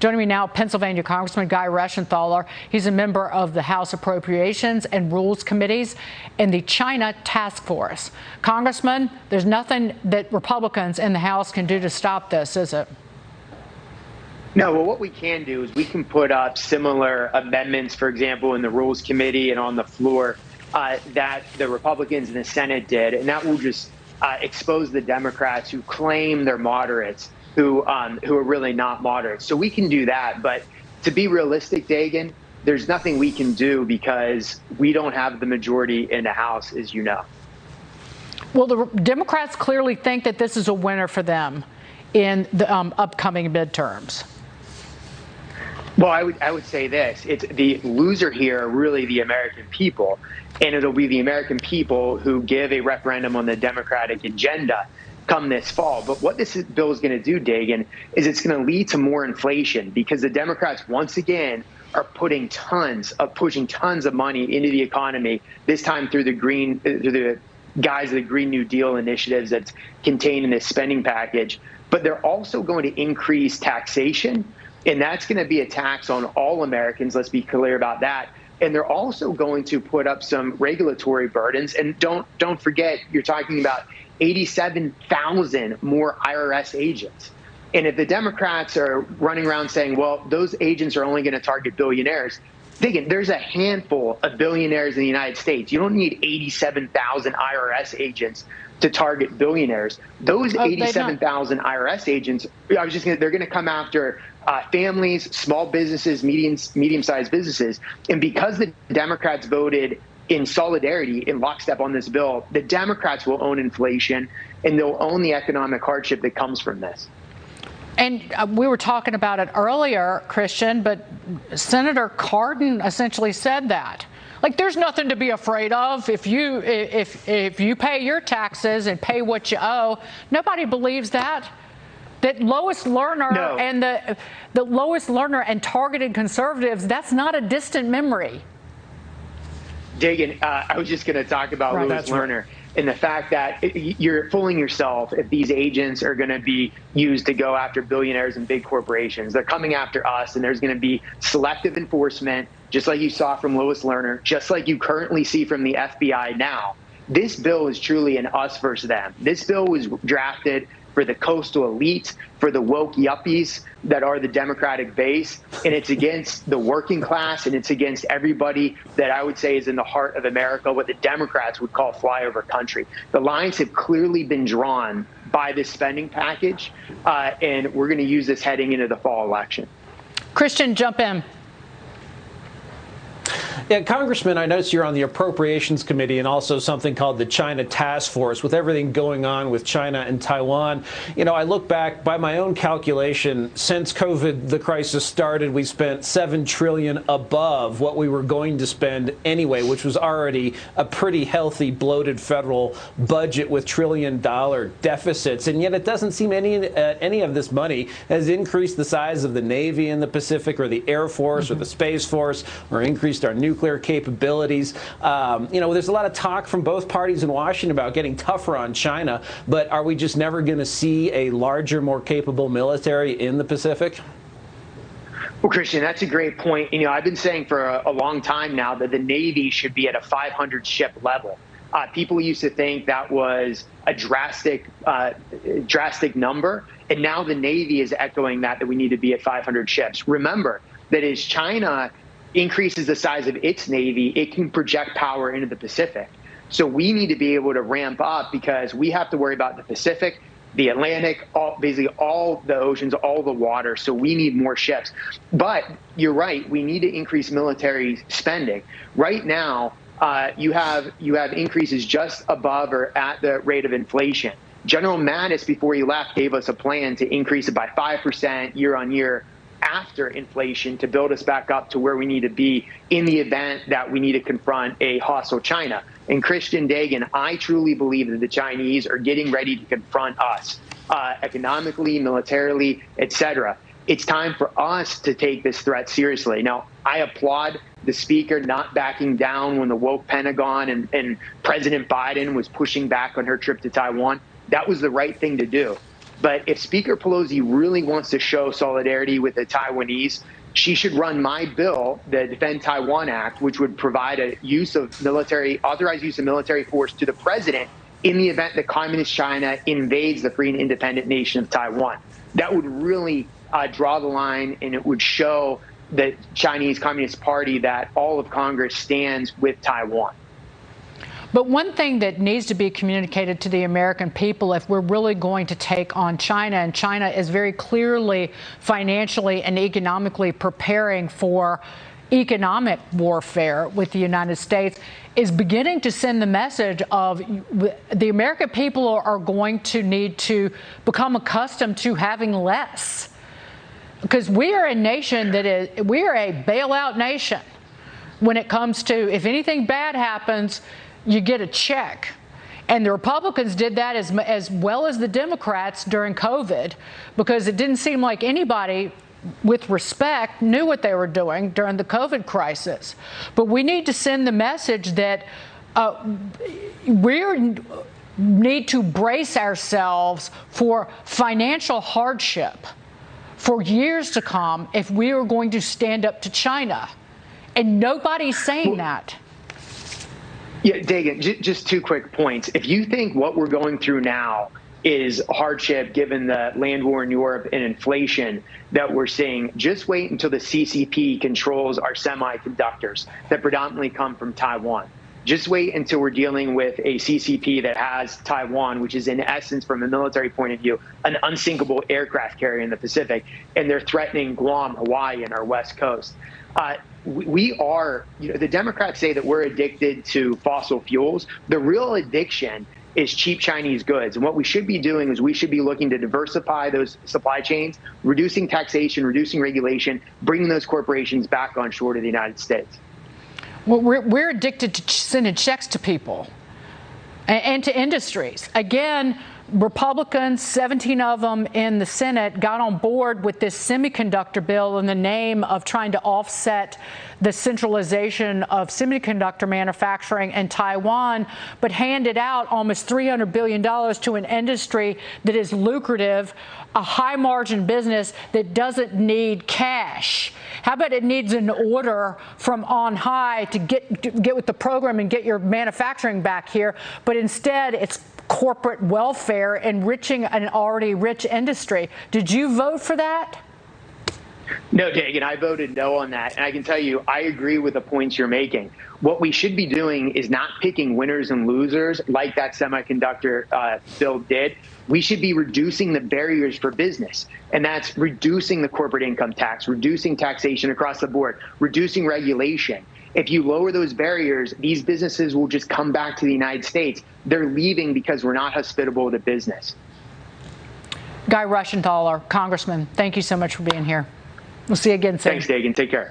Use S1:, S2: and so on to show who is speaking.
S1: Joining me now, Pennsylvania Congressman Guy Reschenthaler. He's a member of the House Appropriations and Rules Committees and the China Task Force. Congressman, there's nothing that Republicans in the House can do to stop this, is it?
S2: No, well, what we can do is we can put up similar amendments, for example, in the Rules Committee and on the floor that the Republicans in the Senate did, and that will just expose the Democrats who claim they're moderates, who are really not moderates. So we can do that, but to be realistic, Dagen, there's nothing we can do because we don't have the majority in the House, as you know.
S1: Well, the Democrats clearly think that this is a winner for them in the upcoming midterms.
S2: Well, I would say this. It's the loser here are really the American people, and it'll be the American people who give a referendum on the Democratic agenda come this fall. But what this bill is going to do, Dagen, is it's going to lead to more inflation because the Democrats, once again, are pushing tons of money into the economy, this time through the guise of the Green New Deal initiatives that's contained in this spending package. But they're also going to increase taxation, and that's going to be a tax on all Americans. Let's be clear about that. And they're also going to put up some regulatory burdens. And don't forget, you're talking about 87,000 more IRS agents. And if the Democrats are running around saying, well, those agents are only going to target billionaires, there's a handful of billionaires in the United States. You don't need 87,000 IRS agents to target billionaires. Those 87,000 IRS agents, they're going to come after families, small businesses, medium-sized businesses. And because the Democrats voted in solidarity, in lockstep on this bill, the Democrats will own inflation and they'll own the economic hardship that comes from this.
S1: And we were talking about it earlier, Christian, but Senator Cardin essentially said that. Like, there's nothing to be afraid of if you pay your taxes and pay what you owe. Nobody believes that. That Lois Lerner and the Lois Lerner and targeted conservatives, that's not a distant memory.
S2: Dagen, I was just going to talk about Lois Lerner and the fact that you're fooling yourself if these agents are going to be used to go after billionaires and big corporations. They're coming after us, and there's going to be selective enforcement, just like you saw from Lois Lerner, just like you currently see from the FBI now. This bill is truly an us versus them. This bill was drafted for the coastal elite, for the woke yuppies that are the Democratic base, and it's against the working class, and it's against everybody that I would say is in the heart of America, what the Democrats would call flyover country. The lines have clearly been drawn by this spending package, and we're going to use this heading into the fall election.
S1: Christian, jump in.
S3: Yeah, Congressman, I noticed you're on the Appropriations Committee and also something called the China Task Force. With everything going on with China and Taiwan, you know, I look back, by my own calculation, since COVID, the crisis started, we spent $7 trillion above what we were going to spend anyway, which was already a pretty healthy, bloated federal budget with trillion-dollar deficits. And yet it doesn't seem any of this money has increased the size of the Navy in the Pacific or the Air Force or the Space Force or increased our nuclear capabilities. You know, there's a lot of talk from both parties in Washington about getting tougher on China, but are we just never going to see a larger, more capable military in the Pacific?
S2: Well, Christian, that's a great point. You know, I've been saying for a long time now that the Navy should be at a 500 ship level. People used to think that was a drastic number, and now the Navy is echoing that we need to be at 500 ships. Remember that as China increases the size of its Navy, it can project power into the Pacific. So we need to be able to ramp up because we have to worry about the Pacific, the Atlantic, basically all the oceans, all the water. So we need more ships. But you're right, we need to increase military spending. Right now, you have increases just above or at the rate of inflation. General Mattis, before he left, gave us a plan to increase it by 5% year on year after inflation to build us back up to where we need to be in the event that we need to confront a hostile China. And Christian, Dagen, I truly believe that the Chinese are getting ready to confront us economically, militarily, etc. It's time for us to take this threat seriously. Now, I applaud the speaker not backing down when the woke Pentagon and President Biden was pushing back on her trip to Taiwan. That was the right thing to do. But if Speaker Pelosi really wants to show solidarity with the Taiwanese, she should run my bill, the Defend Taiwan Act, which would provide authorized use of military force to the president in the event that Communist China invades the free and independent nation of Taiwan. That would really draw the line, and it would show the Chinese Communist Party that all of Congress stands with Taiwan.
S1: But one thing that needs to be communicated to the American people, if we're really going to take on China, and China is very clearly financially and economically preparing for economic warfare with the United States, is beginning to send the message of the American people are going to need to become accustomed to having less. Because we are a nation we are a bailout nation when it comes to, if anything bad happens, you get a check. And the Republicans did that as well as the Democrats during COVID, because it didn't seem like anybody with respect knew what they were doing during the COVID crisis. But we need to send the message that we need to brace ourselves for financial hardship for years to come if we are going to stand up to China. And nobody's saying that.
S2: Yeah, Dagen, just 2 quick points. If you think what we're going through now is hardship given the land war in Europe and inflation that we're seeing, just wait until the CCP controls our semiconductors that predominantly come from Taiwan. Just wait until we're dealing with a CCP that has Taiwan, which is in essence, from a military point of view, an unsinkable aircraft carrier in the Pacific, and they're threatening Guam, Hawaii, and our West Coast. We are, the Democrats say that we're addicted to fossil fuels. The real addiction is cheap Chinese goods. And what we should be doing is we should be looking to diversify those supply chains, reducing taxation, reducing regulation, bringing those corporations back on shore to the United States.
S1: Well, we're addicted to sending checks to people and to industries. Again, Republicans, 17 of them in the Senate, got on board with this semiconductor bill in the name of trying to offset the centralization of semiconductor manufacturing in Taiwan, but handed out almost $300 billion to an industry that is lucrative, a high-margin business that doesn't need cash. How about it needs an order from on high to get with the program and get your manufacturing back here, but instead it's corporate welfare enriching an already rich industry. Did you vote for that?
S2: No, Dagen, I voted no on that. And I can tell you, I agree with the points you're making. What we should be doing is not picking winners and losers like that semiconductor bill did. We should be reducing the barriers for business. And that's reducing the corporate income tax, reducing taxation across the board, reducing regulation. If you lower those barriers, these businesses will just come back to the United States. They're leaving because we're not hospitable to business.
S1: Guy Reschenthaler, Congressman, thank you so much for being here. We'll see you again soon.
S2: Thanks, Dagen. Take care.